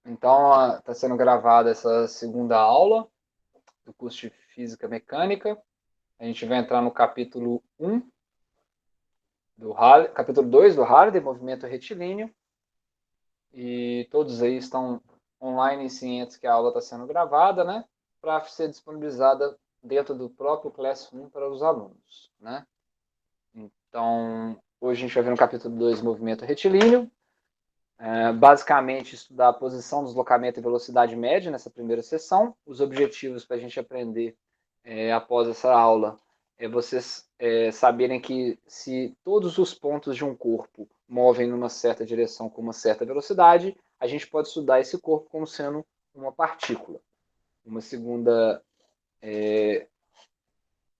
Então, está sendo gravada essa segunda aula do curso de Física Mecânica. A gente vai entrar no capítulo 1 capítulo 2 do Hardy, movimento retilíneo. E todos aí estão online em cientes que a aula está sendo gravada, né? Para ser disponibilizada dentro do próprio Classroom para os alunos, né? Então, hoje a gente vai ver no capítulo 2, movimento retilíneo. Basicamente, estudar a posição, deslocamento e velocidade média nessa primeira sessão. Os objetivos para a gente aprender após essa aula é vocês saberem que se todos os pontos de um corpo movem numa certa direção com uma certa velocidade, a gente pode estudar esse corpo como sendo uma partícula. Uma segunda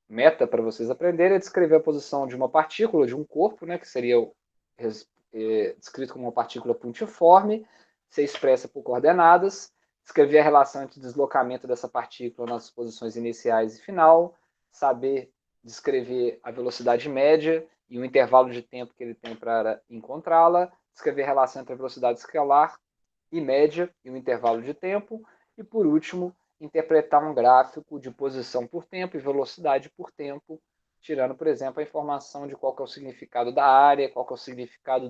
meta para vocês aprenderem é descrever a posição de uma partícula, de um corpo, né, que seria descrito como uma partícula pontiforme, ser expressa por coordenadas, descrever a relação entre o deslocamento dessa partícula nas posições iniciais e final, saber descrever a velocidade média e o intervalo de tempo que ele tem para encontrá-la, descrever a relação entre a velocidade escalar e média e o intervalo de tempo, e por último, interpretar um gráfico de posição por tempo e velocidade por tempo, tirando, por exemplo, a informação de qual que é o significado da área, qual que é o significado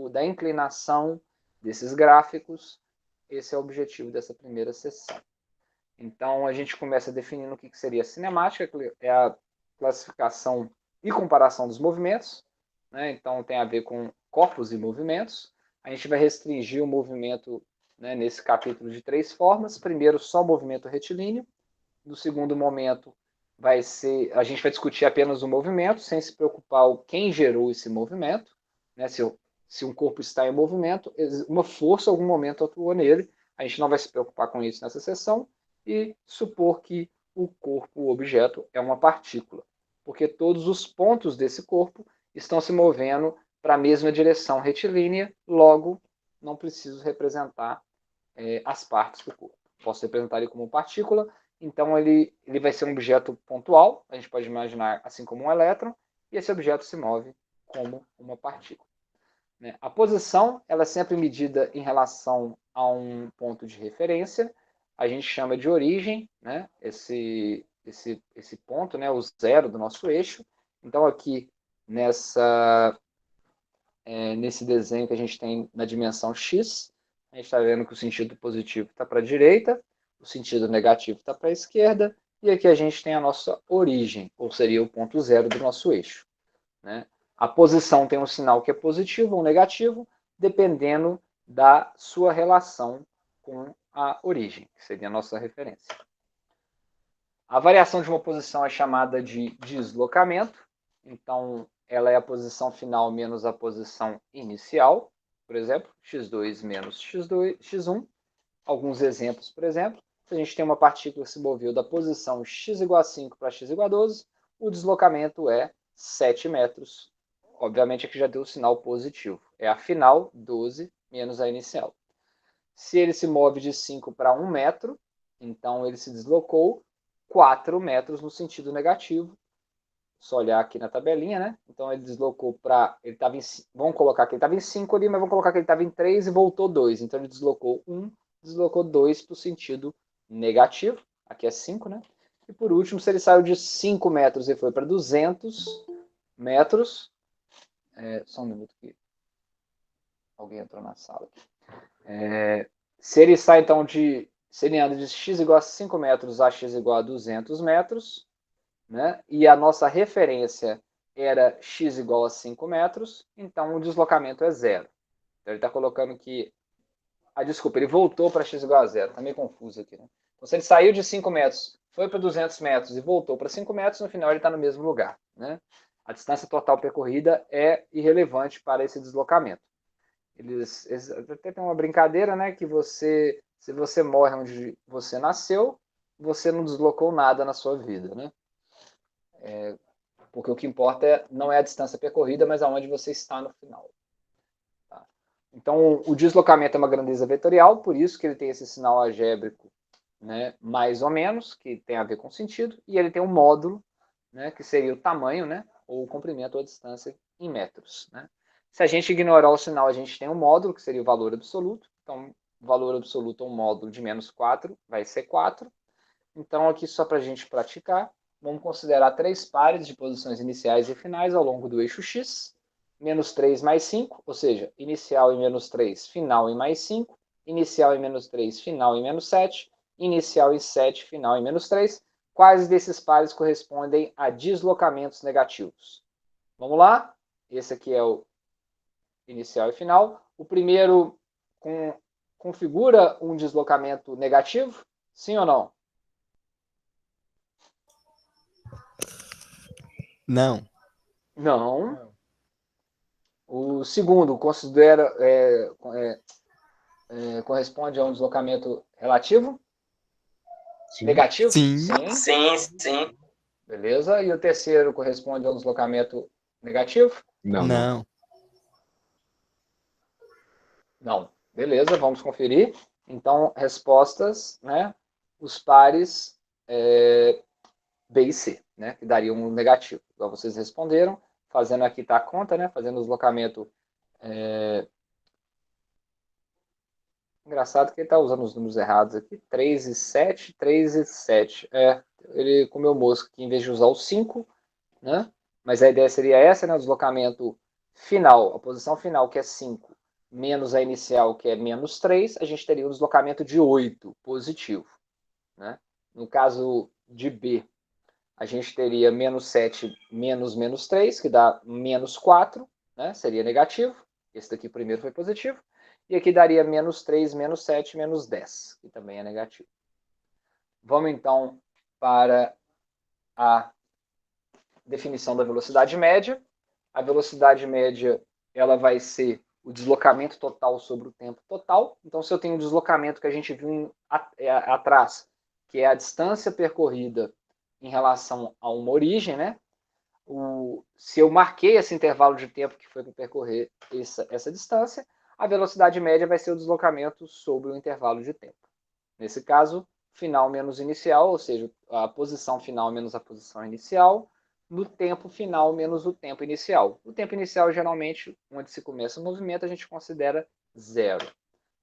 da inclinação desses gráficos. Esse é o objetivo dessa primeira sessão. Então, a gente começa definindo o que seria a cinemática, que é a classificação e comparação dos movimentos, né? Então, tem a ver com corpos e movimentos. A gente vai restringir o movimento, né, nesse capítulo de 3 formas. Primeiro, só movimento retilíneo. No segundo momento, a gente vai discutir apenas o movimento, sem se preocupar com quem gerou esse movimento, né? Se um corpo está em movimento, uma força em algum momento atuou nele. A gente não vai se preocupar com isso nessa sessão e supor que o corpo, o objeto, é uma partícula, porque todos os pontos desse corpo estão se movendo para a mesma direção retilínea, logo não preciso representar as partes do corpo. Posso representar ele como partícula, então ele vai ser um objeto pontual, a gente pode imaginar assim como um elétron, e esse objeto se move como uma partícula. Né? A posição ela é sempre medida em relação a um ponto de referência, a gente chama de origem, né? esse ponto, né? O zero do nosso eixo. Então aqui nesse desenho que a gente tem na dimensão x, a gente está vendo que o sentido positivo está para a direita, o sentido negativo está para a esquerda, e aqui a gente tem a nossa origem, ou seria o ponto zero do nosso eixo. Né? A posição tem um sinal que é positivo ou negativo, dependendo da sua relação com a origem, que seria a nossa referência. A variação de uma posição é chamada de deslocamento, então ela é a posição final menos a posição inicial, por exemplo, x2 menos x1. Alguns exemplos, por exemplo, se a gente tem uma partícula que se moveu da posição x igual a 5 para x igual a 12, o deslocamento é 7 metros. Obviamente aqui já deu o sinal positivo. É a final 12 menos a inicial. Se ele se move de 5 para 1 metro, então ele se deslocou 4 metros no sentido negativo. Só olhar aqui na tabelinha, né? Então ele deslocou para. Vamos colocar que ele estava em 5 ali, mas vamos colocar que ele estava em 3 e voltou 2. Então ele deslocou 1, deslocou 2 para o sentido negativo. Aqui é 5, né? E por último, se ele saiu de 5 metros e foi para 200 metros. Só um minuto aqui. Alguém entrou na sala. Se ele sai então de. Se ele anda de x igual a 5 metros a x igual a 200 metros, né? E a nossa referência era x igual a 5 metros, então o deslocamento é zero. Então ele está colocando que... desculpa, ele voltou para x igual a zero. Está meio confuso aqui. Né? Então se ele saiu de 5 metros, foi para 200 metros e voltou para 5 metros, no final ele está no mesmo lugar. Né? A distância total percorrida é irrelevante para esse deslocamento. Eles até tem uma brincadeira, né, que se você morre onde você nasceu, você não deslocou nada na sua vida, né? Porque o que importa não é a distância percorrida, mas aonde você está no final. Tá? Então, o deslocamento é uma grandeza vetorial, por isso que ele tem esse sinal algébrico, né, mais ou menos, que tem a ver com sentido, e ele tem um módulo, né, que seria o tamanho, né, ou o comprimento ou a distância em metros. Né? Se a gente ignorar o sinal, a gente tem um módulo, que seria o valor absoluto. Então, o valor absoluto ou módulo de menos 4 vai ser 4. Então, aqui só para a gente praticar, vamos considerar 3 pares de posições iniciais e finais ao longo do eixo X, menos 3 mais 5, ou seja, inicial em menos 3, final em mais 5, inicial em menos 3, final em menos 7, inicial em 7, final em menos 3. Quais desses pares correspondem a deslocamentos negativos? Vamos lá? Esse aqui é o inicial e final. O primeiro configura um deslocamento negativo? Sim ou não? Não. Não. O segundo considera corresponde a um deslocamento relativo? Sim. Negativo? Sim. Sim. Beleza. E o terceiro corresponde a um deslocamento negativo? Não. Não. Beleza, vamos conferir. Então, respostas, né? Os pares B e C, né? Que dariam um negativo. Igual vocês responderam, fazendo aqui tá a conta, né? Fazendo o deslocamento. Engraçado que ele está usando os números errados aqui. 3 e 7, 3 e 7. Ele comeu mosca aqui em vez de usar o 5, né? Mas a ideia seria essa, né? O deslocamento final, a posição final, que é 5, menos a inicial, que é menos 3, a gente teria um deslocamento de 8, positivo, né? No caso de B, a gente teria menos 7 menos menos 3, que dá menos 4, né? Seria negativo. Esse daqui primeiro foi positivo. E aqui daria menos 3, menos 7, menos 10, que também é negativo. Vamos então para a definição da velocidade média. A velocidade média ela vai ser o deslocamento total sobre o tempo total. Então, se eu tenho um deslocamento que a gente viu atrás, que é a distância percorrida em relação a uma origem, né? Se eu marquei esse intervalo de tempo que foi para percorrer essa distância, a velocidade média vai ser o deslocamento sobre o intervalo de tempo. Nesse caso, final menos inicial, ou seja, a posição final menos a posição inicial, no tempo final menos o tempo inicial. O tempo inicial, geralmente, onde se começa o movimento, a gente considera zero,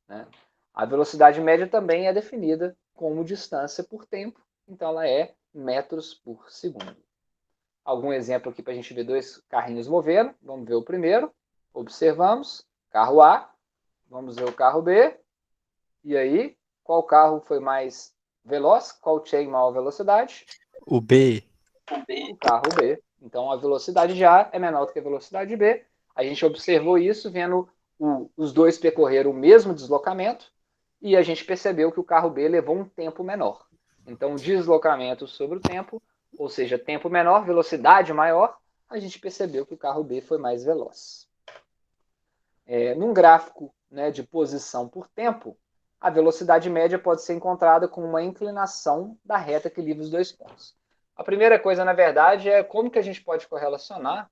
né? A velocidade média também é definida como distância por tempo, então ela é metros por segundo. Algum exemplo aqui para a gente ver dois carrinhos movendo. Vamos ver o primeiro. Observamos. Carro A. Vamos ver o carro B. E aí, qual carro foi mais veloz? Qual tinha maior velocidade? O B. O carro B. Então, a velocidade de A é menor do que a velocidade de B. A gente observou isso vendo os dois percorrer o mesmo deslocamento e a gente percebeu que o carro B levou um tempo menor. Então, deslocamento sobre o tempo, ou seja, tempo menor, velocidade maior, a gente percebeu que o carro B foi mais veloz. Num gráfico, né, de posição por tempo, a velocidade média pode ser encontrada com uma inclinação da reta que liga os dois pontos. A primeira coisa, na verdade, é como que a gente pode correlacionar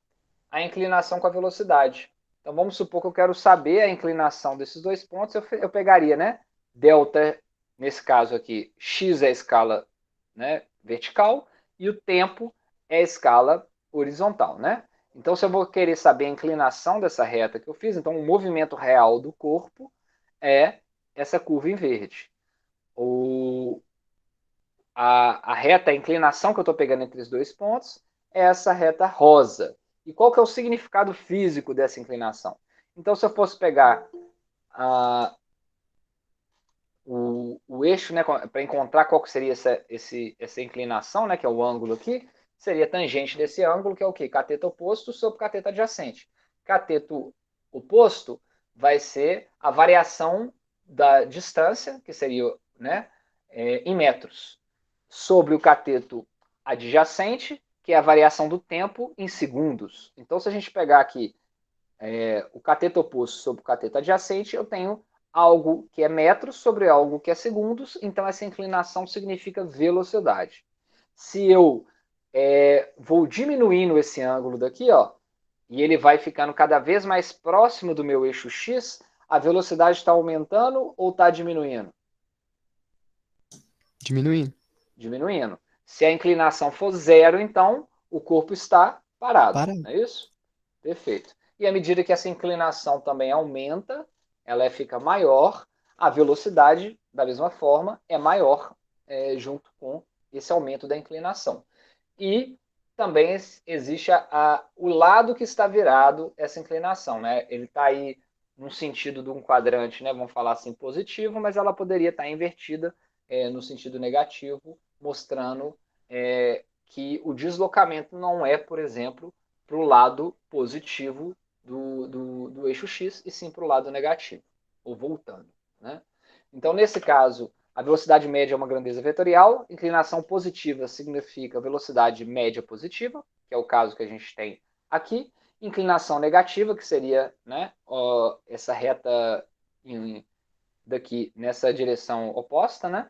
a inclinação com a velocidade. Então, vamos supor que eu quero saber a inclinação desses dois pontos, eu pegaria, né, delta, nesse caso aqui, x é a escala, né, vertical, e o tempo é a escala horizontal, né? Então, se eu vou querer saber a inclinação dessa reta que eu fiz, então o movimento real do corpo é essa curva em verde. A reta, a inclinação que eu estou pegando entre os dois pontos é essa reta rosa. E qual que é o significado físico dessa inclinação? Então, se eu fosse pegar o eixo, né, para encontrar qual que seria essa inclinação, né, que é o ângulo aqui, seria tangente desse ângulo, que é o quê? Cateto oposto sobre cateto adjacente. Cateto oposto vai ser a variação da distância, que seria, né, em metros, sobre o cateto adjacente, que é a variação do tempo em segundos. Então, se a gente pegar aqui o cateto oposto sobre o cateto adjacente, eu tenho algo que é metros sobre algo que é segundos, então essa inclinação significa velocidade. Se eu vou diminuindo esse ângulo daqui, ó, e ele vai ficando cada vez mais próximo do meu eixo X, a velocidade está aumentando ou está diminuindo? Diminuindo. Diminuindo. Se a inclinação for zero, então o corpo está parado. Parado. Não é isso? Perfeito. E à medida que essa inclinação também aumenta, ela fica maior, a velocidade, da mesma forma, é maior junto com esse aumento da inclinação. E também existe o lado que está virado essa inclinação, né? Ele está aí no sentido de um quadrante, né? Vamos falar assim, positivo, mas ela poderia estar invertida no sentido negativo, mostrando que o deslocamento não é, por exemplo, para o lado positivo do eixo X, e sim para o lado negativo, ou voltando, né? Então, nesse caso, a velocidade média é uma grandeza vetorial, inclinação positiva significa velocidade média positiva, que é o caso que a gente tem aqui, inclinação negativa, que seria, né, essa reta daqui nessa direção oposta, né,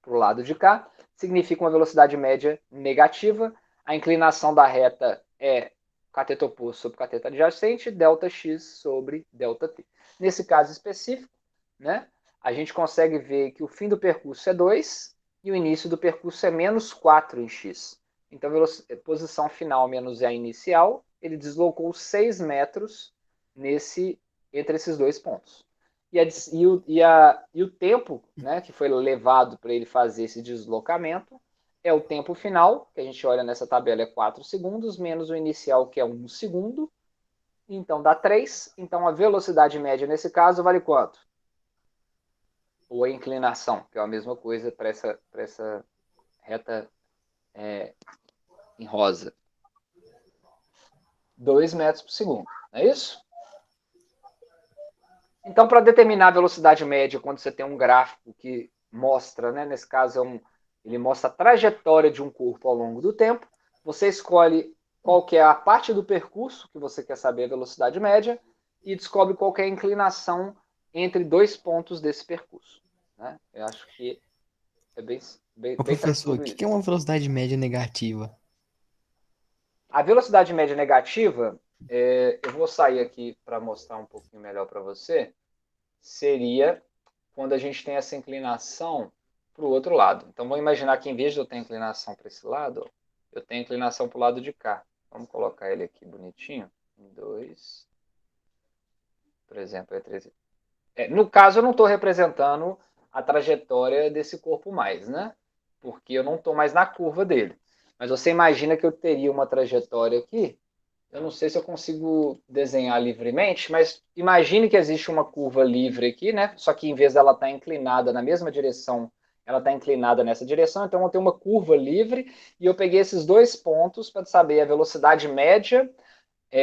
para o lado de cá, significa uma velocidade média negativa. A inclinação da reta é cateto oposto sobre cateto adjacente, ΔX sobre ΔT. Nesse caso específico, né, a gente consegue ver que o fim do percurso é 2 e o início do percurso é menos 4 em x. Então, a posição final menos a inicial, ele deslocou 6 metros entre esses dois pontos. E o tempo, né, que foi levado para ele fazer esse deslocamento é o tempo final, que a gente olha nessa tabela, é 4 segundos, menos o inicial, que é 1 segundo. Então, dá 3. Então, a velocidade média, nesse caso, vale quanto? Ou a inclinação, que é a mesma coisa para essa reta em rosa. 2 metros por segundo, não é isso? Então, para determinar a velocidade média, quando você tem um gráfico que mostra, né, nesse caso, ele mostra a trajetória de um corpo ao longo do tempo, você escolhe qual que é a parte do percurso que você quer saber a velocidade média e descobre qual que é a inclinação entre dois pontos desse percurso. Né? Eu acho que é bem Ô, professor, o tranquilo que é uma velocidade média negativa? A velocidade média negativa, eu vou sair aqui para mostrar um pouquinho melhor para você, seria quando a gente tem essa inclinação para o outro lado. Então, vamos imaginar que em vez de eu ter inclinação para esse lado, eu tenho inclinação para o lado de cá. Vamos colocar ele aqui bonitinho. 2, por exemplo, é 13. No caso, eu não estou representando a trajetória desse corpo mais, né? Porque eu não estou mais na curva dele. Mas você imagina que eu teria uma trajetória aqui. Eu não sei se eu consigo desenhar livremente, mas imagine que existe uma curva livre aqui, né? Só que em vez dela estar inclinada na mesma direção, ela está inclinada nessa direção. Então eu tenho uma curva livre e eu peguei esses dois pontos para saber a velocidade média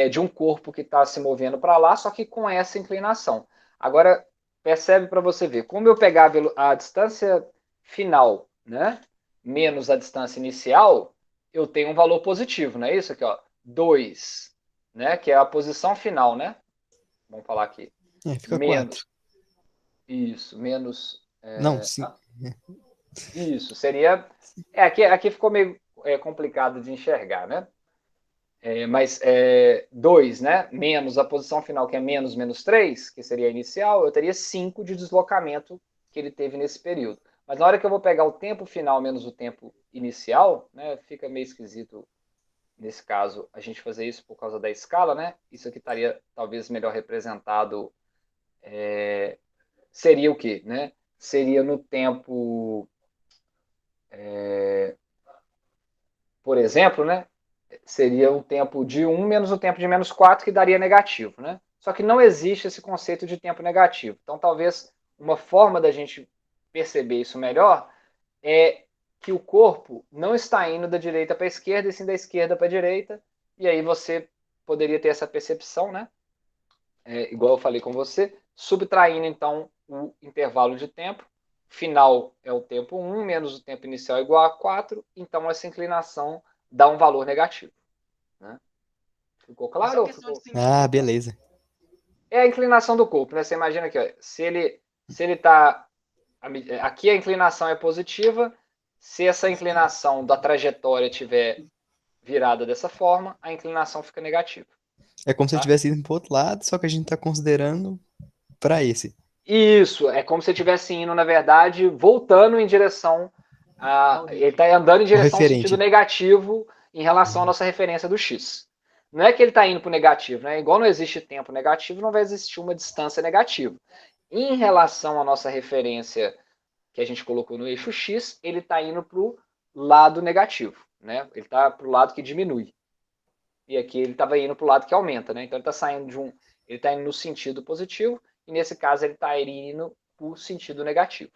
de um corpo que está se movendo para lá, só que com essa inclinação. Agora, percebe para você ver, como eu pegar a distância final, né, menos a distância inicial, eu tenho um valor positivo, não é isso aqui, ó, 2, né, que é a posição final, né? Vamos falar aqui. Fica Menos. 4. Isso, menos. Não, sim. Isso, seria. Aqui ficou meio complicado de enxergar, né? Mas 2, né? Menos a posição final, que é menos 3, que seria a inicial, eu teria 5 de deslocamento que ele teve nesse período. Mas na hora que eu vou pegar o tempo final menos o tempo inicial, né, fica meio esquisito, nesse caso, a gente fazer isso por causa da escala, né? Isso aqui estaria talvez melhor representado. Seria o quê? Né? Seria no tempo. Por exemplo, né? Seria o tempo de 1 menos o tempo de menos 4, que daria negativo, né? Só que não existe esse conceito de tempo negativo. Então, talvez uma forma da gente perceber isso melhor é que o corpo não está indo da direita para a esquerda, e sim da esquerda para a direita, e aí você poderia ter essa percepção, né? Igual eu falei com você, subtraindo, então, o intervalo de tempo. Final é o tempo 1, menos o tempo inicial é igual a 4, então essa inclinação dá um valor negativo. Né? Ficou claro? Ah, beleza. É a inclinação do corpo, né? Você imagina que ó, se ele está. Aqui a inclinação é positiva, se essa inclinação da trajetória tiver virada dessa forma, a inclinação fica negativa. É como se eu Tá? tivesse indo pro outro lado, só que a gente tá considerando para esse. Isso, é como se estivesse indo, na verdade, voltando em direção. Ele está andando em O direção ao sentido referente. negativo em relação à nossa referência do x. Não é que ele está indo para o negativo, né? Igual não existe tempo negativo, não vai existir uma distância negativa. em relação à nossa referência que a gente colocou no eixo X, ele está indo para o lado negativo, né? Ele está para o lado que diminui. E aqui ele estava indo para o lado que aumenta, né? Então ele está saindo ele está indo no sentido positivo, e nesse caso ele está indo para o sentido negativo.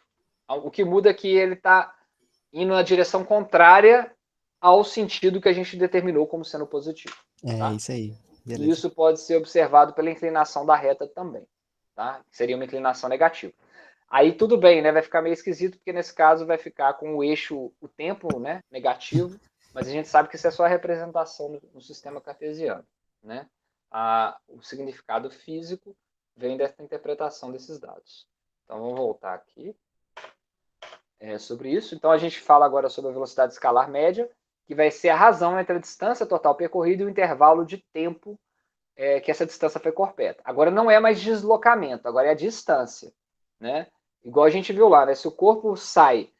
O que muda é que ele está indo na direção contrária ao sentido que a gente determinou como sendo positivo. É Tá? isso aí. E Beleza. isso pode ser observado pela inclinação da reta também. Tá? Seria uma inclinação negativa. Aí tudo bem, né? Vai ficar meio esquisito, porque nesse caso vai ficar com o eixo, o tempo, né, negativo, mas a gente sabe que isso é só a representação no sistema cartesiano, né? O significado físico vem dessa interpretação desses dados. Então vamos voltar aqui sobre isso. Então a gente fala agora sobre a velocidade escalar média, que vai ser a razão entre a distância total percorrida e o intervalo de tempo que essa distância foi correta. Agora não é mais deslocamento, agora é a distância, né? Igual a gente viu lá, né? Se o corpo sai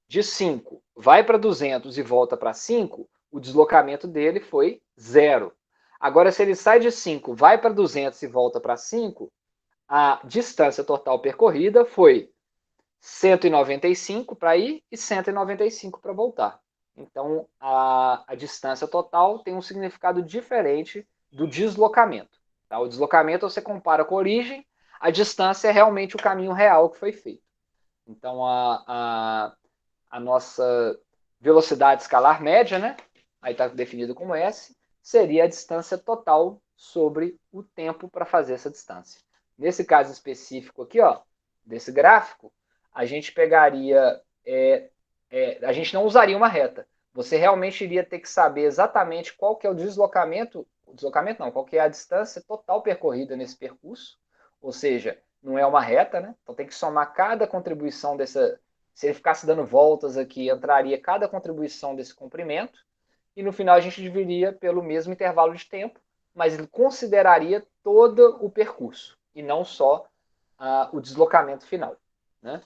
de 5, vai para 200 e volta para 5, o deslocamento dele foi 0. Agora, se ele sai de 5, vai para 200 e volta para 5, a distância total percorrida foi 195 para ir e 195 para voltar. Então, a distância total tem um significado diferente do deslocamento. Tá? O deslocamento você compara com a origem, a distância é realmente o caminho real que foi feito. Então, a nossa velocidade escalar média, né? Aí está definido como S, seria a distância total sobre o tempo para fazer essa distância. Nesse caso específico aqui, ó, desse gráfico, a gente pegaria, a gente não usaria uma reta. Você realmente iria ter que saber exatamente qual que é o deslocamento não, qual que é a distância total percorrida nesse percurso, ou seja, não é uma reta, né? Então tem que somar cada contribuição dessa. Se ele ficasse dando voltas aqui, entraria cada contribuição desse comprimento, e no final a gente dividiria pelo mesmo intervalo de tempo, mas ele consideraria todo o percurso, e não só o deslocamento final. Né?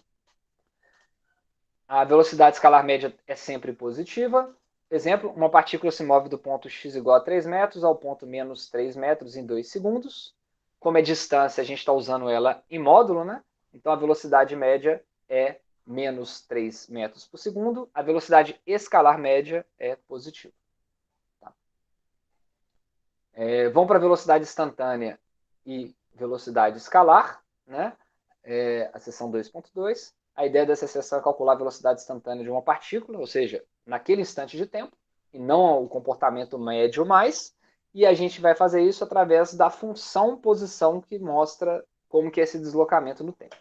A velocidade escalar média é sempre positiva. Exemplo, uma partícula se move do ponto x igual a 3 metros ao ponto menos 3 metros em 2 segundos. Como é distância, a gente está usando ela em módulo, né? Então a velocidade média é menos 3 metros por segundo. A velocidade escalar média é positiva. Tá? Vamos para a velocidade instantânea e velocidade escalar, né? A seção 2.2. A ideia dessa seção é calcular a velocidade instantânea de uma partícula, ou seja, naquele instante de tempo, e não o comportamento médio mais, e a gente vai fazer isso através da função posição que mostra como que é esse deslocamento no tempo.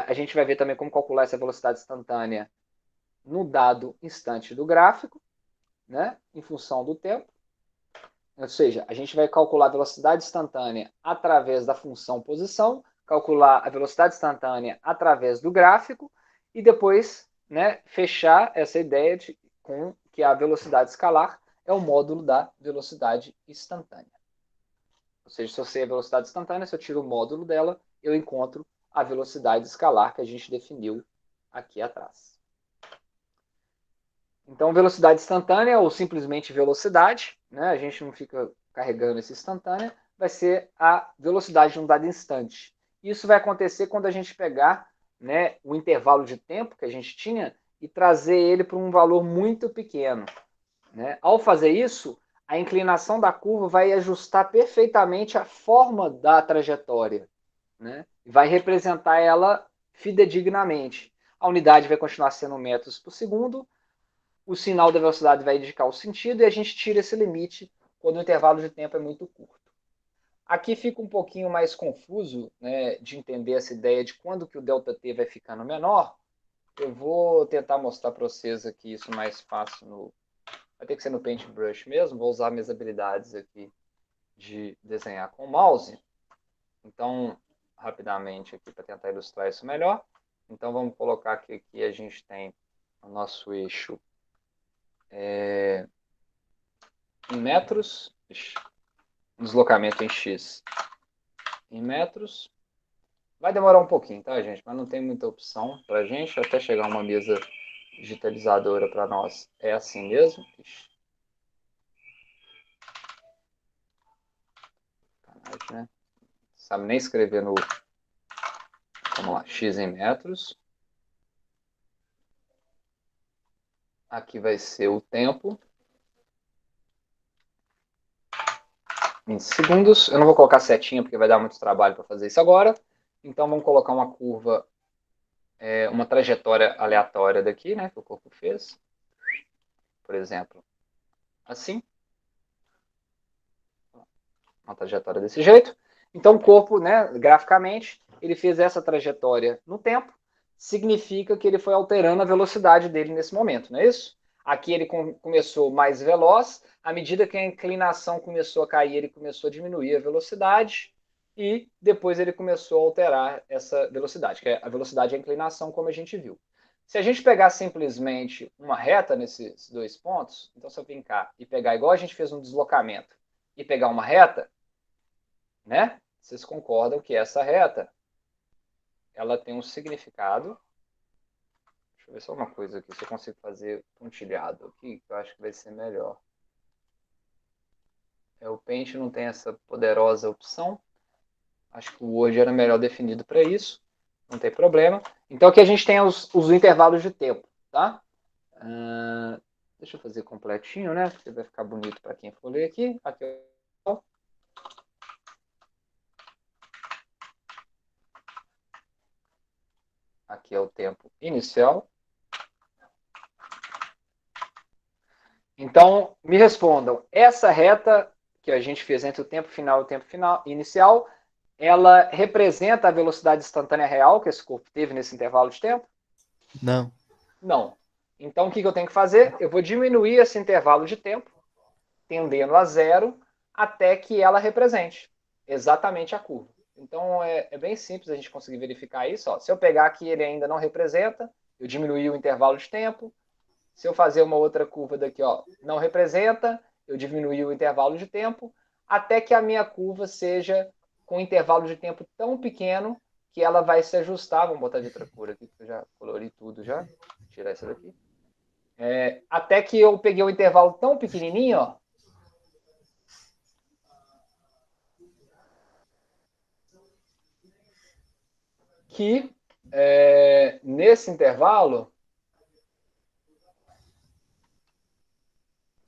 A gente vai ver também como calcular essa velocidade instantânea no dado instante do gráfico, né, em função do tempo. Ou seja, a gente vai calcular a velocidade instantânea através da função posição, calcular a velocidade instantânea através do gráfico e depois, né, fechar essa ideia com que a velocidade escalar é o módulo da velocidade instantânea. Ou seja, se eu sei a velocidade instantânea, se eu tiro o módulo dela, eu encontro a velocidade escalar que a gente definiu aqui atrás. Então, velocidade instantânea ou simplesmente velocidade, né? A gente não fica carregando esse instantânea, vai ser a velocidade de um dado instante. Isso vai acontecer quando a gente pegar, né, o intervalo de tempo que a gente tinha e trazer ele para um valor muito pequeno. Né? Ao fazer isso, a inclinação da curva vai ajustar perfeitamente a forma da trajetória. Né? Vai representar ela fidedignamente. A unidade vai continuar sendo metros por segundo, o sinal da velocidade vai indicar o sentido e a gente tira esse limite quando o intervalo de tempo é muito curto. Aqui fica um pouquinho mais confuso, né, de entender essa ideia de quando que o ΔT vai ficando menor. Eu vou tentar mostrar para vocês aqui isso mais fácil. Vai ter que ser no Paintbrush mesmo. Vou usar minhas habilidades aqui de desenhar com o mouse. Então, rapidamente aqui para tentar ilustrar isso melhor. Então, vamos colocar que aqui a gente tem o nosso eixo em metros, deslocamento em x em metros. Vai demorar um pouquinho, tá, gente? Mas não tem muita opção pra gente, até chegar uma mesa digitalizadora para nós. É assim mesmo. Sacanagem, né? Sabe nem escrever no Vamos lá, x em metros. Aqui vai ser o tempo em segundos. Eu não vou colocar setinha porque vai dar muito trabalho para fazer isso agora. Então vamos colocar uma curva, uma trajetória aleatória daqui, né, que o corpo fez. Por exemplo, assim. Uma trajetória desse jeito. Então o corpo, né, graficamente, ele fez essa trajetória no tempo. Significa que ele foi alterando a velocidade dele nesse momento, não é isso? Aqui ele começou mais veloz, à medida que a inclinação começou a cair, ele começou a diminuir a velocidade e depois ele começou a alterar essa velocidade, que é a velocidade e a inclinação, como a gente viu. Se a gente pegar simplesmente uma reta nesses dois pontos, então se eu vim cá e pegar igual a gente fez um deslocamento e pegar uma reta, né? Vocês concordam que essa reta ela tem um significado. Deixa eu ver só uma coisa aqui, se eu consigo fazer pontilhado aqui, que eu acho que vai ser melhor. O Paint não tem essa poderosa opção. Acho que o Word era melhor definido para isso. Não tem problema. Então aqui a gente tem os intervalos de tempo, tá? Deixa eu fazer completinho, né? Porque vai ficar bonito para quem for ler aqui. Aqui é o tempo inicial. Então, me respondam, essa reta que a gente fez entre o tempo final e o tempo inicial, ela representa a velocidade instantânea real que esse corpo teve nesse intervalo de tempo? Não. Não. Então, o que eu tenho que fazer? Eu vou diminuir esse intervalo de tempo, tendendo a zero, até que ela represente exatamente a curva. Então, é bem simples a gente conseguir verificar isso. Ó. Se eu pegar aqui ele ainda não representa, eu diminuí o intervalo de tempo. Se eu fazer uma outra curva daqui, ó, não representa, eu diminuí o intervalo de tempo, até que a minha curva seja com um intervalo de tempo tão pequeno que ela vai se ajustar. Vamos botar de outra cor aqui, porque eu já colori tudo já. Vou tirar essa daqui. Até que eu peguei um intervalo tão pequenininho, ó, que nesse intervalo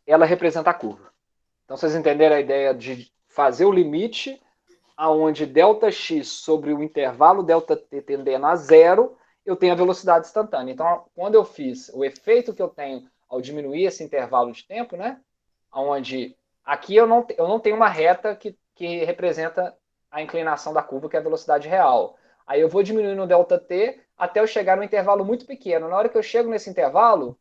ela representa a curva. Então, vocês entenderam a ideia de fazer o limite aonde ΔX sobre o intervalo ΔT tendendo a zero, eu tenho a velocidade instantânea. Então, quando eu fiz o efeito que eu tenho ao diminuir esse intervalo de tempo, né, onde aqui eu não tenho uma reta que representa a inclinação da curva, que é a velocidade real. Aí eu vou diminuindo o ΔT até eu chegar no intervalo muito pequeno. Na hora que eu chego nesse intervalo,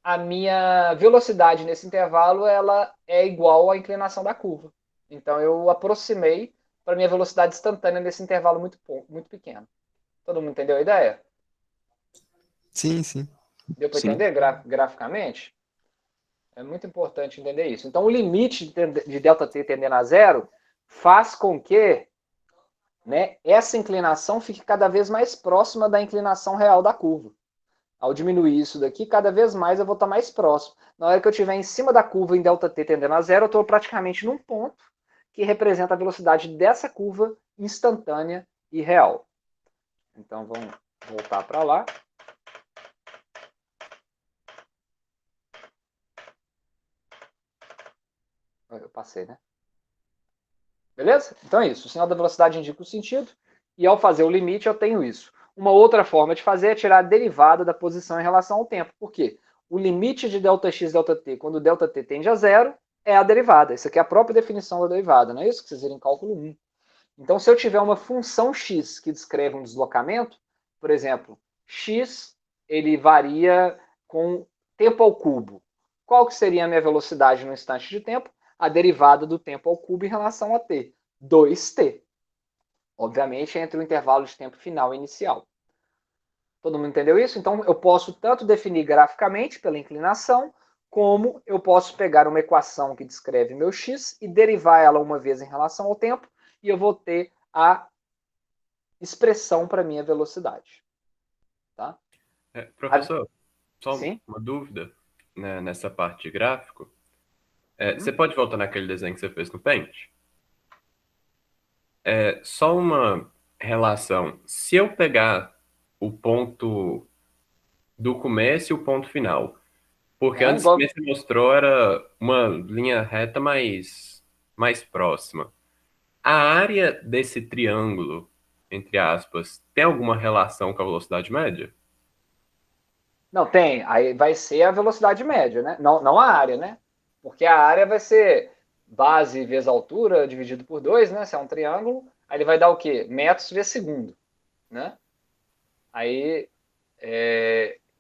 a minha velocidade nesse intervalo ela é igual à inclinação da curva. Então eu aproximei para minha velocidade instantânea nesse intervalo muito pequeno. Todo mundo entendeu a ideia? Sim, sim. Deu para Sim. entender graficamente? É muito importante entender isso. Então o limite de ΔT tendendo a zero faz com que, né, essa inclinação fique cada vez mais próxima da inclinação real da curva. Ao diminuir isso daqui, cada vez mais eu vou estar mais próximo. Na hora que eu estiver em cima da curva em ΔT tendendo a zero, eu estou praticamente num ponto que representa a velocidade dessa curva instantânea e real. Então vamos voltar para lá. Eu passei, né? Beleza? Então é isso. O sinal da velocidade indica o sentido e ao fazer o limite eu tenho isso. Uma outra forma de fazer é tirar a derivada da posição em relação ao tempo. Por quê? O limite de ΔX, ΔT, quando o ΔT tende a zero, é a derivada. Isso aqui é a própria definição da derivada, não é isso que vocês viram em cálculo 1. Então, se eu tiver uma função x que descreve um deslocamento, por exemplo, x ele varia com tempo ao cubo. Qual que seria a minha velocidade no instante de tempo? A derivada do tempo ao cubo em relação a t. 2t. Obviamente, entre o intervalo de tempo final e inicial. Todo mundo entendeu isso? Então, eu posso tanto definir graficamente pela inclinação, como eu posso pegar uma equação que descreve meu x e derivar ela uma vez em relação ao tempo, e eu vou ter a expressão para minha velocidade. Tá? Professor, só Sim? uma dúvida, né, nessa parte de gráfico. Uhum. Você pode voltar naquele desenho que você fez no Paint? Só uma relação. Se eu pegar o ponto do começo e o ponto final, porque Né? antes que você mostrou era uma linha reta mais próxima. A área desse triângulo, entre aspas, tem alguma relação com a velocidade média? Não, tem. Aí vai ser a velocidade média, né? Não a área, né? Porque a área vai ser base vezes altura dividido por 2, né? Se é um triângulo, aí ele vai dar o quê? Metros vezes segundo, né? Aí,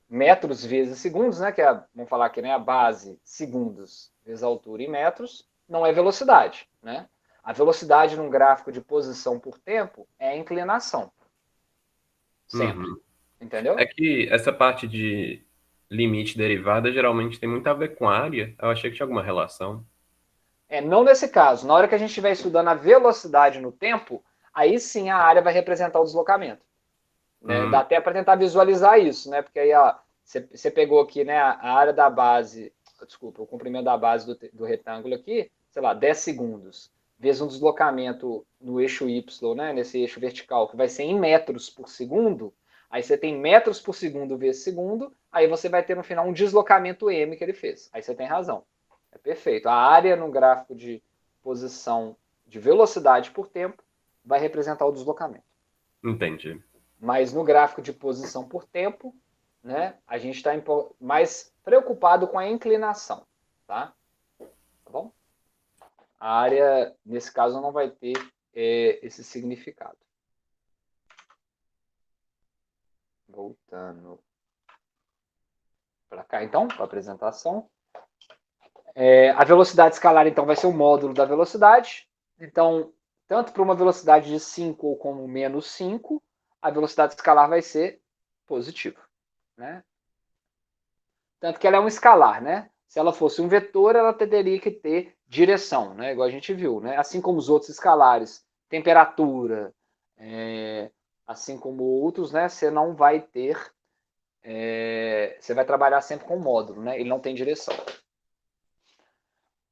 metros vezes segundos, né? Que é, vamos falar aqui, né? A base, segundos, vezes altura em metros, não é velocidade, né? A velocidade num gráfico de posição por tempo é a inclinação. Sempre. Uhum. É Entendeu? que essa parte de limite derivada geralmente tem muito a ver com área. Eu achei que tinha alguma relação. Não nesse caso. Na hora que a gente estiver estudando a velocidade no tempo, aí sim a área vai representar o deslocamento. Né? Dá Hum, até para tentar visualizar isso, né? Porque aí você pegou aqui, né, a área da base, desculpa, o comprimento da base do retângulo aqui, sei lá, 10 segundos, vezes um deslocamento no eixo Y, né, nesse eixo vertical, que vai ser em metros por segundo, aí você tem metros por segundo vezes segundo, aí você vai ter no final um deslocamento m que ele fez. Aí você tem razão. É perfeito. A área no gráfico de posição de velocidade por tempo vai representar o deslocamento. entendi. Mas no gráfico de posição por tempo, né, a gente está mais preocupado com a inclinação. Tá? Tá bom? A área, nesse caso, não vai ter esse significado. Voltando para cá, então, para a apresentação. A velocidade escalar, então, vai ser o módulo da velocidade. Então, tanto para uma velocidade de 5 como menos 5, a velocidade escalar vai ser positiva. Né? Tanto que ela é um escalar, né? Se ela fosse um vetor, ela teria que ter direção, né? Igual a gente viu, né? Assim como os outros escalares, temperatura, assim como outros, né? Você não vai ter, você vai trabalhar sempre com módulo, né? Ele não tem direção.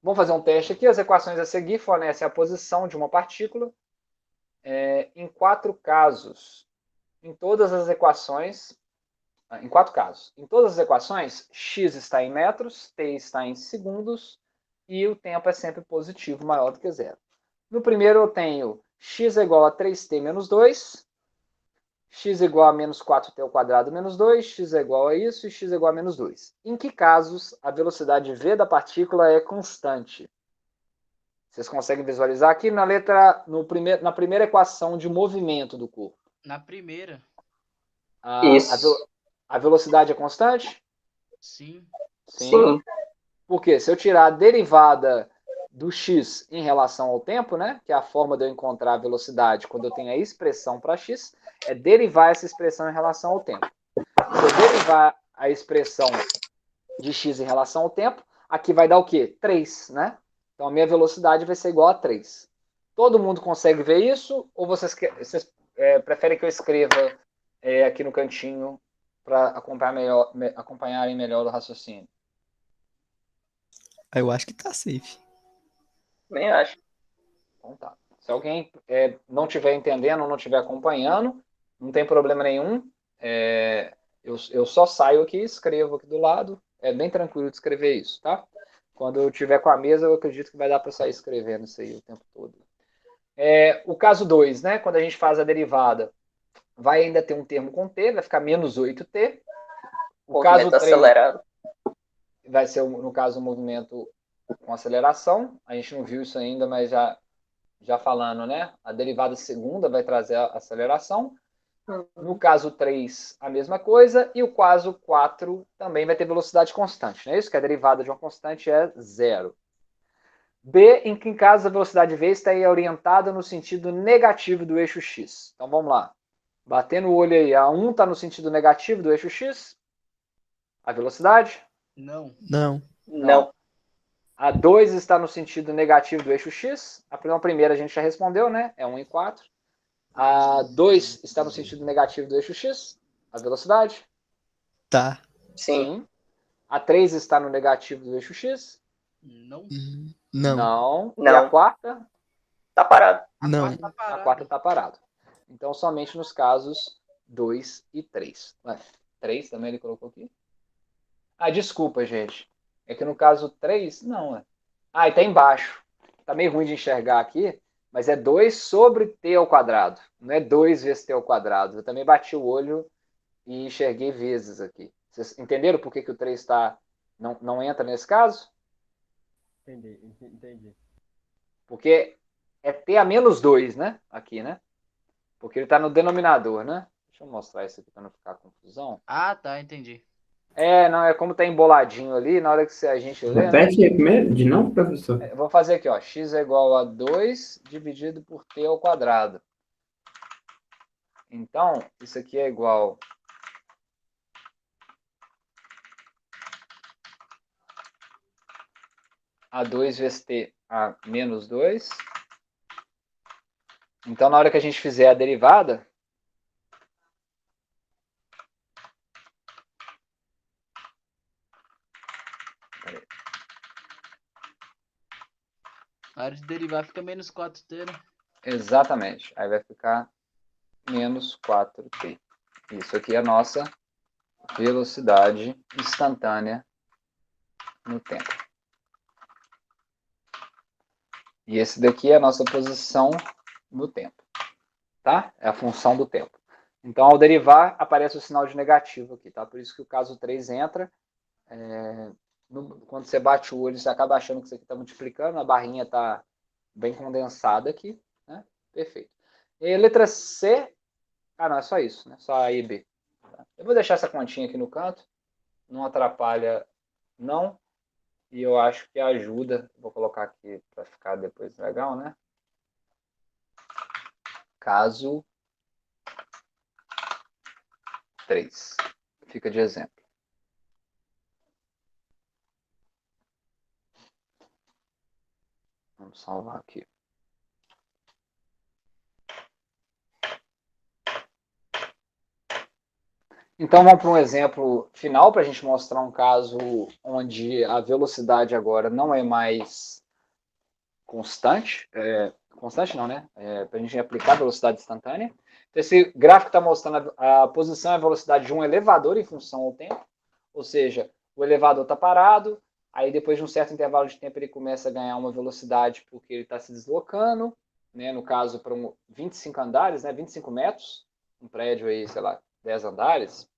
Vamos fazer um teste aqui. As equações a seguir fornecem a posição de uma partícula em 4 casos. Em todas as equações, em 4 casos. Em todas as equações, x está em metros, t está em segundos e o tempo é sempre positivo, maior do que zero. No primeiro eu tenho x é igual a 3t menos 2, x é igual a menos 4t ao quadrado menos 2, x é igual a isso e x é igual a menos 2. Em que casos a velocidade v da partícula é constante? Vocês conseguem visualizar aqui na primeira equação de movimento do corpo. Na primeira, Isso. A velocidade é constante? sim. Sim. Por quê? Se eu tirar a derivada do x em relação ao tempo, né, que é a forma de eu encontrar a velocidade quando eu tenho a expressão para x, é derivar essa expressão em relação ao tempo. Se eu derivar a expressão de x em relação ao tempo, aqui vai dar o quê? 3, né? Então a minha velocidade vai ser igual a 3. Todo mundo consegue ver isso? Ou vocês preferem que eu escreva aqui no cantinho para acompanharem melhor o raciocínio? Eu acho que tá safe. Bem acho. Então tá. Se alguém não estiver entendendo ou não estiver acompanhando, não tem problema nenhum. Eu só saio aqui e escrevo aqui do lado. É bem tranquilo de escrever isso, tá? Quando eu estiver com a mesa, eu acredito que vai dar para sair escrevendo isso aí o tempo todo. O caso 2, né? Quando a gente faz a derivada, vai ainda ter um termo com t, vai ficar menos 8t. O caso Movimento 3 acelerado. vai ser, no caso, o movimento com aceleração. A gente não viu isso ainda, mas já falando, né? A derivada segunda vai trazer a aceleração. No caso 3, a mesma coisa. E o caso 4 também vai ter velocidade constante. Não é isso? Que a derivada de uma constante é zero. B, em que caso a velocidade v está orientada no sentido negativo do eixo x. Então vamos lá. Batendo o olho aí, a 1 está no sentido negativo do eixo x? A velocidade? Não. Não. Não. A 2 está no sentido negativo do eixo x. A primeira a gente já respondeu, né? É 1 e 4. A 2 está no sentido negativo do eixo x. A velocidade? Tá. Sim. A 3 está no negativo do eixo x. Não. Não. E a Não. quarta? Tá parado. Não. Quarta tá A parado. quarta está parado. Então, somente nos casos 2 e 3. Ué, 3 também ele colocou aqui? Ah, desculpa, gente. É que no caso 3, não, é. Ah, e tá embaixo. Tá meio ruim de enxergar aqui, mas é 2 sobre t ao quadrado. Não é 2 vezes t ao quadrado. Eu também bati o olho e enxerguei vezes aqui. Vocês entenderam por que o 3 não entra nesse caso? Entendi. Porque é t a menos 2, né? Aqui, né? Porque ele está no denominador, né? Deixa eu mostrar isso aqui para não ficar confusão. Ah, tá, entendi. Não, é como tá emboladinho ali, na hora que a gente lê, né? Repete aí primeiro, de novo, professor. Eu vou fazer aqui, ó. X é igual a 2 dividido por t ao quadrado. Então, isso aqui é igual a 2 vezes t a menos 2. Então, na hora que a gente fizer a derivada, Na hora de derivar fica menos 4t, né? exatamente. Aí vai ficar menos 4t. Isso aqui é a nossa velocidade instantânea no tempo. E esse daqui é a nossa posição no tempo. Tá? É a função do tempo. Então, ao derivar, aparece o sinal de negativo aqui. Tá? Por isso que o caso 3 entra. Quando você bate o olho, você acaba achando que isso aqui está multiplicando. A barrinha está bem condensada aqui. Né? Perfeito. E letra C. Ah, não, é só isso. Né? Só A e B. Tá? Eu vou deixar essa continha aqui no canto. Não atrapalha, não. E eu acho que ajuda. Vou colocar aqui para ficar depois legal, né? Caso 3. Fica de exemplo. Vamos salvar aqui. Então, vamos para um exemplo final, para a gente mostrar um caso onde a velocidade agora não é mais constante. Constante não, né? Para a gente aplicar a velocidade instantânea. Então, esse gráfico está mostrando a posição e a velocidade de um elevador em função ao tempo. Ou seja, o elevador está parado, aí depois de um certo intervalo de tempo ele começa a ganhar uma velocidade porque ele está se deslocando, né? No caso, para 25 andares, né? 25 metros, um prédio aí, sei lá, 10 andares.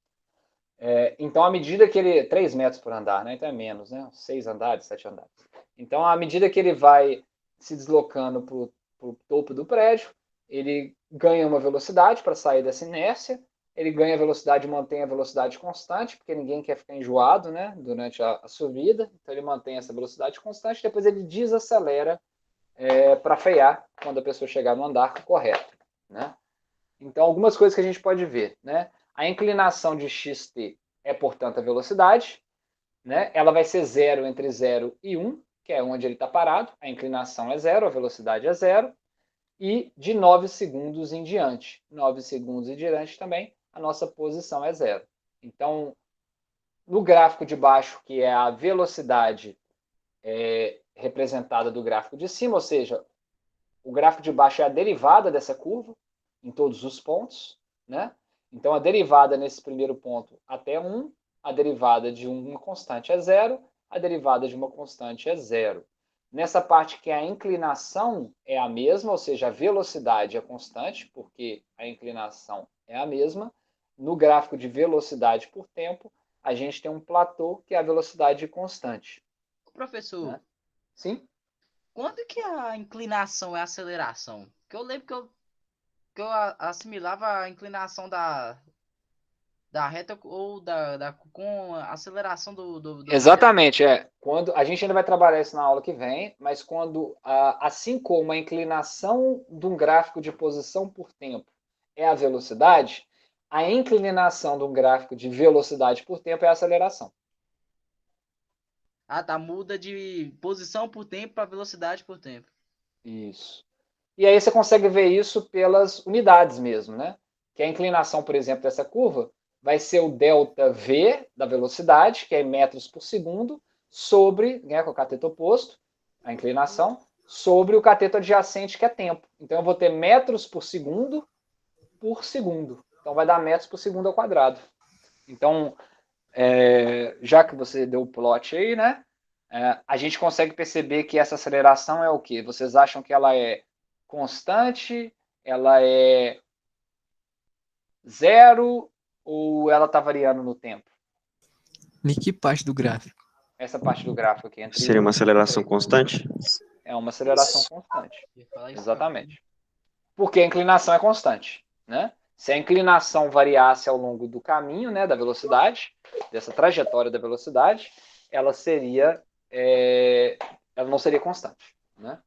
Então, à medida que ele... 3 metros por andar, né? Então é menos, né? 6 andares, 7 andares. Então, à medida que ele vai se deslocando para o topo do prédio, ele ganha uma velocidade para sair dessa inércia, ele ganha velocidade e mantém a velocidade constante, porque ninguém quer ficar enjoado, né? Durante a subida, então ele mantém essa velocidade constante, depois ele desacelera para frear quando a pessoa chegar no andar correto, né? Então, algumas coisas que a gente pode ver, né? A inclinação de xt é, portanto, a velocidade, né? Ela vai ser 0 entre 0 e 1, que é onde ele está parado. A inclinação é 0, a velocidade é 0. E de 9 segundos em diante. 9 segundos em diante também, a nossa posição é 0. Então, no gráfico de baixo, que é a velocidade representada do gráfico de cima, ou seja, o gráfico de baixo é a derivada dessa curva, em todos os pontos, né? Então, a derivada nesse primeiro ponto até 1, a derivada de uma constante é 0, a derivada de uma constante é 0. Nessa parte que a inclinação é a mesma, ou seja, a velocidade é constante, porque a inclinação é a mesma. No gráfico de velocidade por tempo, a gente tem um platô que é a velocidade constante. Professor, Né? Sim? quando que a inclinação é a aceleração? Porque eu lembro que eu assimilava a inclinação da reta ou com a aceleração do Exatamente, Quando a gente ainda vai trabalhar isso na aula que vem, mas quando, assim como a inclinação de um gráfico de posição por tempo é a velocidade, a inclinação de um gráfico de velocidade por tempo é a aceleração. Ah, tá. Muda de posição por tempo para velocidade por tempo. Isso. E aí você consegue ver isso pelas unidades mesmo, né? Que a inclinação, por exemplo, dessa curva vai ser o delta V da velocidade, que é metros por segundo, sobre, né, com o cateto oposto, a inclinação, sobre o cateto adjacente, que é tempo. Então, eu vou ter metros por segundo por segundo. Então, vai dar metros por segundo ao quadrado. Então, já que você deu o plot aí, né? A gente consegue perceber que essa aceleração é o quê? Vocês acham que ela é constante? Ela é zero? Ou ela está variando no tempo? Em que parte do gráfico? Essa parte do gráfico aqui. Entre Seria uma aceleração constante? É uma aceleração constante. Eu ia falar isso Exatamente. Porque a inclinação é constante, né? Se a inclinação variasse ao longo do caminho, né, da velocidade, dessa trajetória da velocidade, ela não seria constante, né?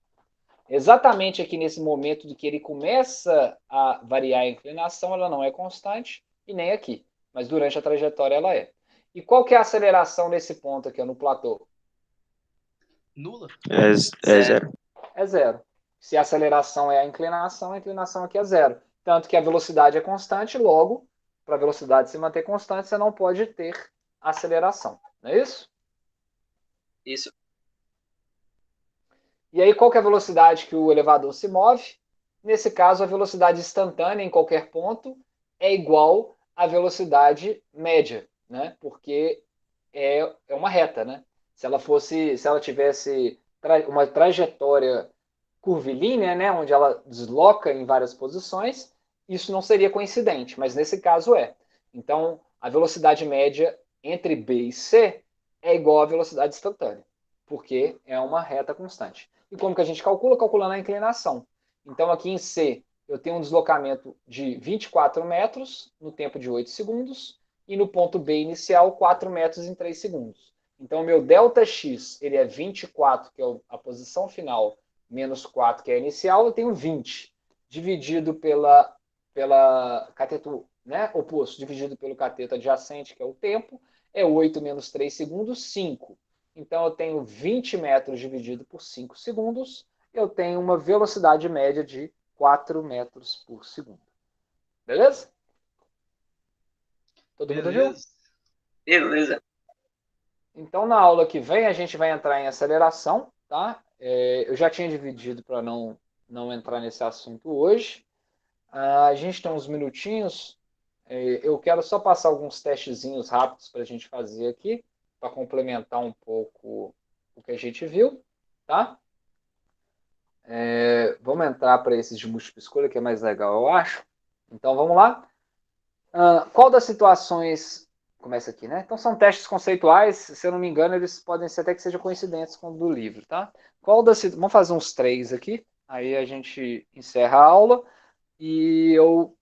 Exatamente aqui nesse momento de que ele começa a variar a inclinação, ela não é constante, e nem aqui, mas durante a trajetória ela é. E qual que é a aceleração nesse ponto aqui, no platô? Nula? É zero. É zero. Se a aceleração é a inclinação aqui é zero. Tanto que a velocidade é constante, logo, para a velocidade se manter constante, você não pode ter aceleração. Não é isso? Isso. E aí, qual que é a velocidade que o elevador se move? Nesse caso, a velocidade instantânea em qualquer ponto é igual à velocidade média, né? Porque é uma reta, né? Se ela tivesse uma trajetória curvilínea, né, onde ela desloca em várias posições, isso não seria coincidente, mas nesse caso é. Então, a velocidade média entre B e C é igual à velocidade instantânea, porque é uma reta constante. E como que a gente calcula? Calculando a inclinação. Então, aqui em C, eu tenho um deslocamento de 24 metros no tempo de 8 segundos, e no ponto B inicial, 4 metros em 3 segundos. Então, meu ΔX ele é 24, que é a posição final, menos 4, que é a inicial, eu tenho 20. Dividido pela cateto, né, oposto, dividido pelo cateto adjacente, que é o tempo, é 8 menos 3 segundos, 5. Então, eu tenho 20 metros dividido por 5 segundos, eu tenho uma velocidade média de 4 metros por segundo. Beleza? Todo mundo viu? Beleza. Então, na aula que vem, a gente vai entrar em aceleração, tá? Eu já tinha dividido para não entrar nesse assunto hoje. A gente tem uns minutinhos. Eu quero só passar alguns testezinhos rápidos para a gente fazer aqui, para complementar um pouco o que a gente viu, tá? Vamos entrar para esses de múltipla escolha, que é mais legal, eu acho. Então, vamos lá. Qual das situações... Começa aqui, né? Então, são testes conceituais. Se eu não me engano, eles podem ser até que sejam coincidentes com o do livro, tá? Vamos fazer uns 3 aqui. Aí a gente encerra a aula. E eu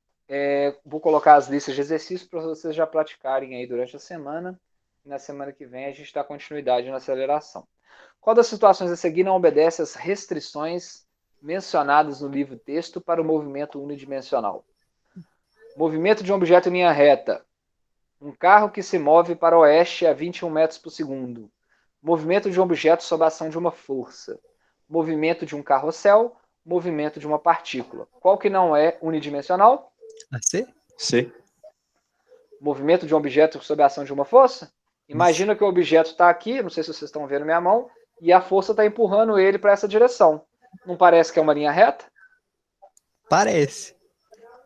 vou colocar as listas de exercícios para vocês já praticarem aí durante a semana. E na semana que vem a gente dá continuidade na aceleração. Qual das situações a seguir não obedece às restrições mencionadas no livro texto para o movimento unidimensional? Movimento de um objeto em linha reta. Um carro que se move para o oeste a 21 metros por segundo. Movimento de um objeto sob a ação de uma força. Movimento de um carrossel. Movimento de uma partícula. Qual que não é unidimensional? A C? C. Movimento de um objeto sob a ação de uma força? Imagina que o objeto está aqui, não sei se vocês estão vendo minha mão, e a força está empurrando ele para essa direção. Não parece que é uma linha reta? Parece.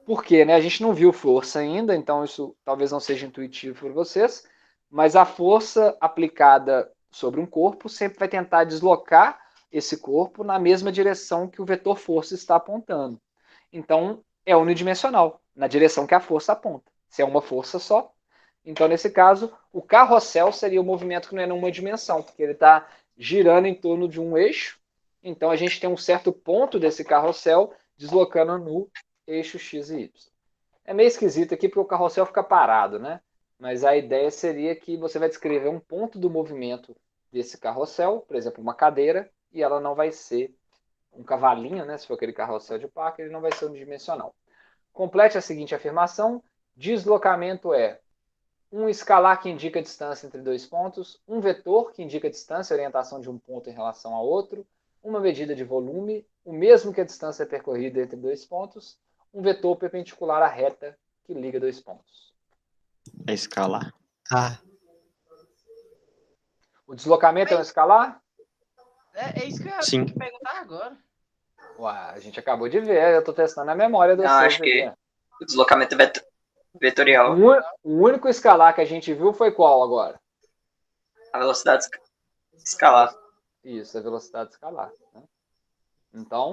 Por quê, né? A gente não viu força ainda, então isso talvez não seja intuitivo para vocês, mas a força aplicada sobre um corpo sempre vai tentar deslocar esse corpo na mesma direção que o vetor força está apontando. Então, é unidimensional, na direção que a força aponta. Se é uma força só, então, nesse caso, o carrossel seria o movimento que não é numa dimensão, porque ele está girando em torno de um eixo, então a gente tem um certo ponto desse carrossel deslocando no eixo X e Y. É meio esquisito aqui porque o carrossel fica parado, né? Mas a ideia seria que você vai descrever um ponto do movimento desse carrossel, por exemplo, uma cadeira, e ela não vai ser um cavalinho, né? Se for aquele carrossel de parque, ele não vai ser unidimensional. Complete a seguinte afirmação: deslocamento é um escalar que indica a distância entre dois pontos, um vetor que indica a distância e orientação de um ponto em relação a outro, uma medida de volume, o mesmo que a distância percorrida entre dois pontos, um vetor perpendicular à reta que liga dois pontos. É escalar. Ah, O deslocamento é um escalar? É isso que eu ia Sim. perguntar agora. Ué, a gente acabou de ver, eu estou testando a memória de Não, vocês acho que- aqui. O deslocamento vetorial. O único escalar que a gente viu foi qual agora? A velocidade escalar. Isso, a velocidade escalar. Né? Então,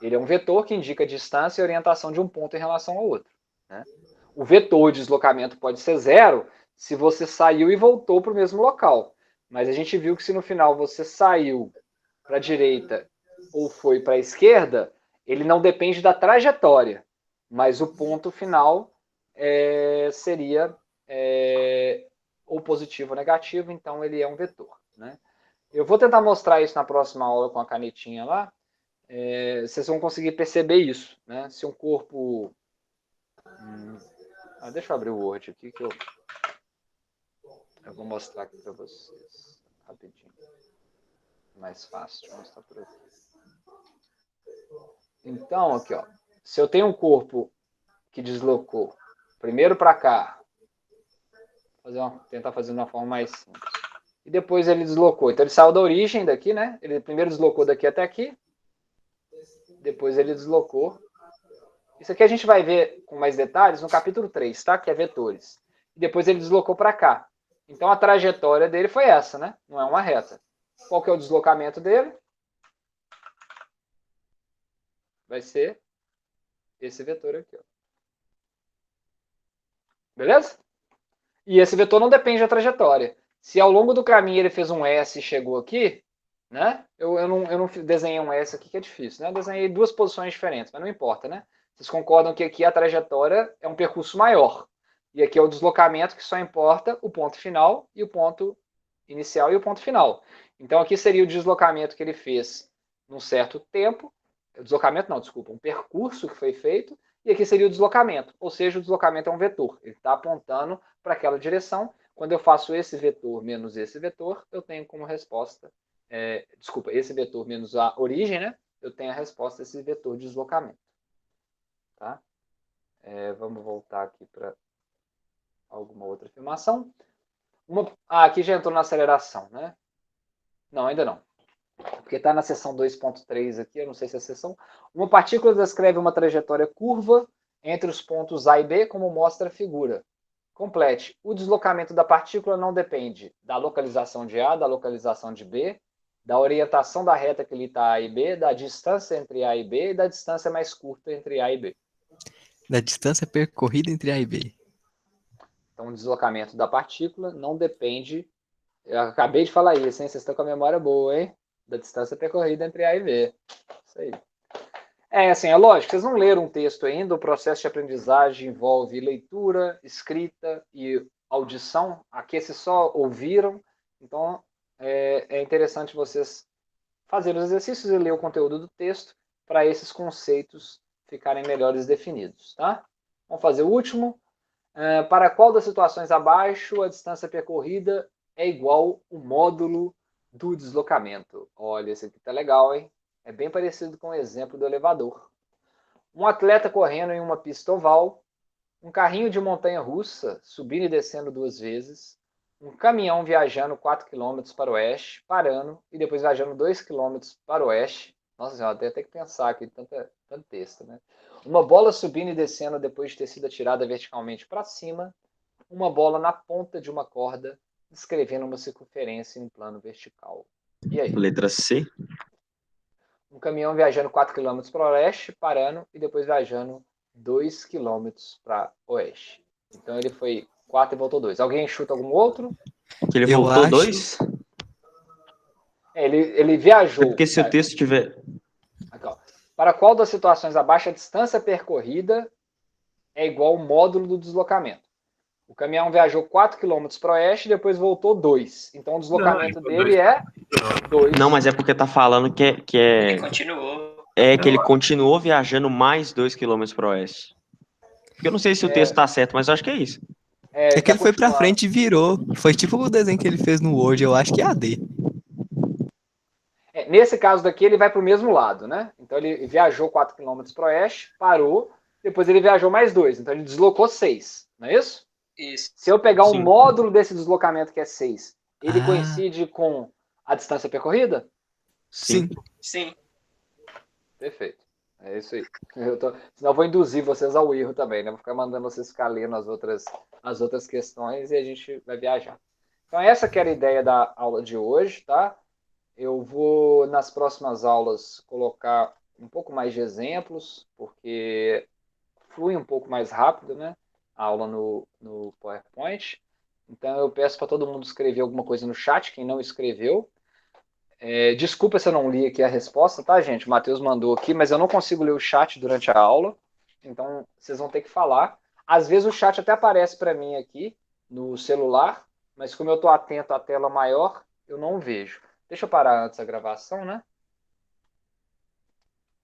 ele é um vetor que indica a distância e orientação de um ponto em relação ao outro. Né? O vetor de deslocamento pode ser 0 se você saiu e voltou para o mesmo local. Mas a gente viu que se no final você saiu para a direita ou foi para a esquerda, ele não depende da trajetória. Mas o ponto final seria ou positivo ou negativo, então ele é um vetor. Né? Eu vou tentar mostrar isso na próxima aula com a canetinha lá. Vocês vão conseguir perceber isso. Né? Se um corpo... deixa eu abrir o Word aqui que eu vou mostrar aqui para vocês rapidinho. Mais fácil de mostrar por aqui. Então, aqui, ó. Se eu tenho um corpo que deslocou primeiro para cá, tentar fazer de uma forma mais simples. E depois ele deslocou. Então ele saiu da origem daqui, né? Ele primeiro deslocou daqui até aqui. Depois ele deslocou. Isso aqui a gente vai ver com mais detalhes no capítulo 3, tá? Que é vetores. E depois ele deslocou para cá. Então a trajetória dele foi essa, né? Não é uma reta. Qual que é o deslocamento dele? Vai ser esse vetor aqui, ó. Beleza? E esse vetor não depende da trajetória. Se ao longo do caminho ele fez um S e chegou aqui, né? Eu não desenhei um S aqui que é difícil, né? Eu desenhei duas posições diferentes, mas não importa, né? Vocês concordam que aqui a trajetória é um percurso maior. E aqui é o deslocamento que só importa o ponto final e o ponto inicial e o ponto final. Então aqui seria o deslocamento que ele fez num certo tempo. Deslocamento não, desculpa. Um percurso que foi feito. E aqui seria o deslocamento. Ou seja, o deslocamento é um vetor. Ele está apontando para aquela direção. Quando eu faço esse vetor menos esse vetor, eu tenho como resposta... esse vetor menos a origem, né? Eu tenho a resposta a esse vetor de deslocamento. Tá? Vamos voltar aqui para alguma outra afirmação. Aqui já entrou na aceleração, né? Não, ainda não. Porque está na seção 2.3 aqui, eu não sei se é a seção. Uma partícula descreve uma trajetória curva entre os pontos A e B, como mostra a figura. Complete. O deslocamento da partícula não depende da localização de A, da localização de B, da orientação da reta que limita A e B, da distância entre A e B e da distância mais curta entre A e B. Da distância percorrida entre A e B. Então, o deslocamento da partícula não depende... Eu acabei de falar isso, hein? Vocês estão com a memória boa, hein? Da distância percorrida entre A e B. Isso aí. Assim, é lógico, vocês não leram um texto ainda, o processo de aprendizagem envolve leitura, escrita e audição. Aqui vocês só ouviram, então é interessante vocês fazerem os exercícios e ler o conteúdo do texto para esses conceitos ficarem melhores definidos, tá? Vamos fazer o último. Para qual das situações abaixo a distância percorrida é igual o módulo do deslocamento? Olha, esse aqui tá legal, hein? É bem parecido com o exemplo do elevador. Um atleta correndo em uma pista oval, um carrinho de montanha-russa subindo e descendo 2 vezes, um caminhão viajando 4 km para o oeste, parando, e depois viajando 2 km para o oeste. Nossa senhora, tem até que pensar aqui, tanto texto, né? Uma bola subindo e descendo depois de ter sido atirada verticalmente para cima, uma bola na ponta de uma corda, descrevendo uma circunferência em um plano vertical. E aí? Letra C. Um caminhão viajando 4 km para o oeste, parando, e depois viajando 2 km para o oeste. Então ele foi 4 e voltou 2. Alguém chuta algum outro? Que ele Eu voltou acho- 2? Ele viajou. É porque se o texto tiver... Aqui, ó. Para qual das situações abaixo a distância percorrida é igual ao módulo do deslocamento? O caminhão viajou 4 km para o oeste e depois voltou 2. Então o deslocamento Não, dele é 2. Não, mas é porque tá falando que Ele continuou. que ele continuou viajando mais 2 km para o oeste. Porque eu não sei se o texto tá certo, mas eu acho que é isso. É que ele foi pra frente e virou. Foi tipo o desenho que ele fez no Word, eu acho que é AD. Nesse caso daqui, ele vai para o mesmo lado, né? Então ele viajou 4 km para o oeste, parou, depois ele viajou mais 2. Então ele deslocou 6, não é isso? Isso. Se eu pegar Sim. um módulo desse deslocamento que é 6, ele Ah. coincide com a distância percorrida? Sim. Sim. Perfeito. É isso aí. Senão eu vou induzir vocês ao erro também, né? Vou ficar mandando vocês ficar lendo as outras questões e a gente vai viajar. Então, essa que era a ideia da aula de hoje, tá? Eu vou, nas próximas aulas, colocar um pouco mais de exemplos, porque flui um pouco mais rápido, né? A aula no PowerPoint. Então, eu peço para todo mundo escrever alguma coisa no chat, quem não escreveu. Desculpa se eu não li aqui a resposta, tá, gente? O Matheus mandou aqui, mas eu não consigo ler o chat durante a aula, então vocês vão ter que falar. Às vezes o chat até aparece para mim aqui no celular, mas como eu estou atento à tela maior, eu não vejo. Deixa eu parar antes a gravação, né?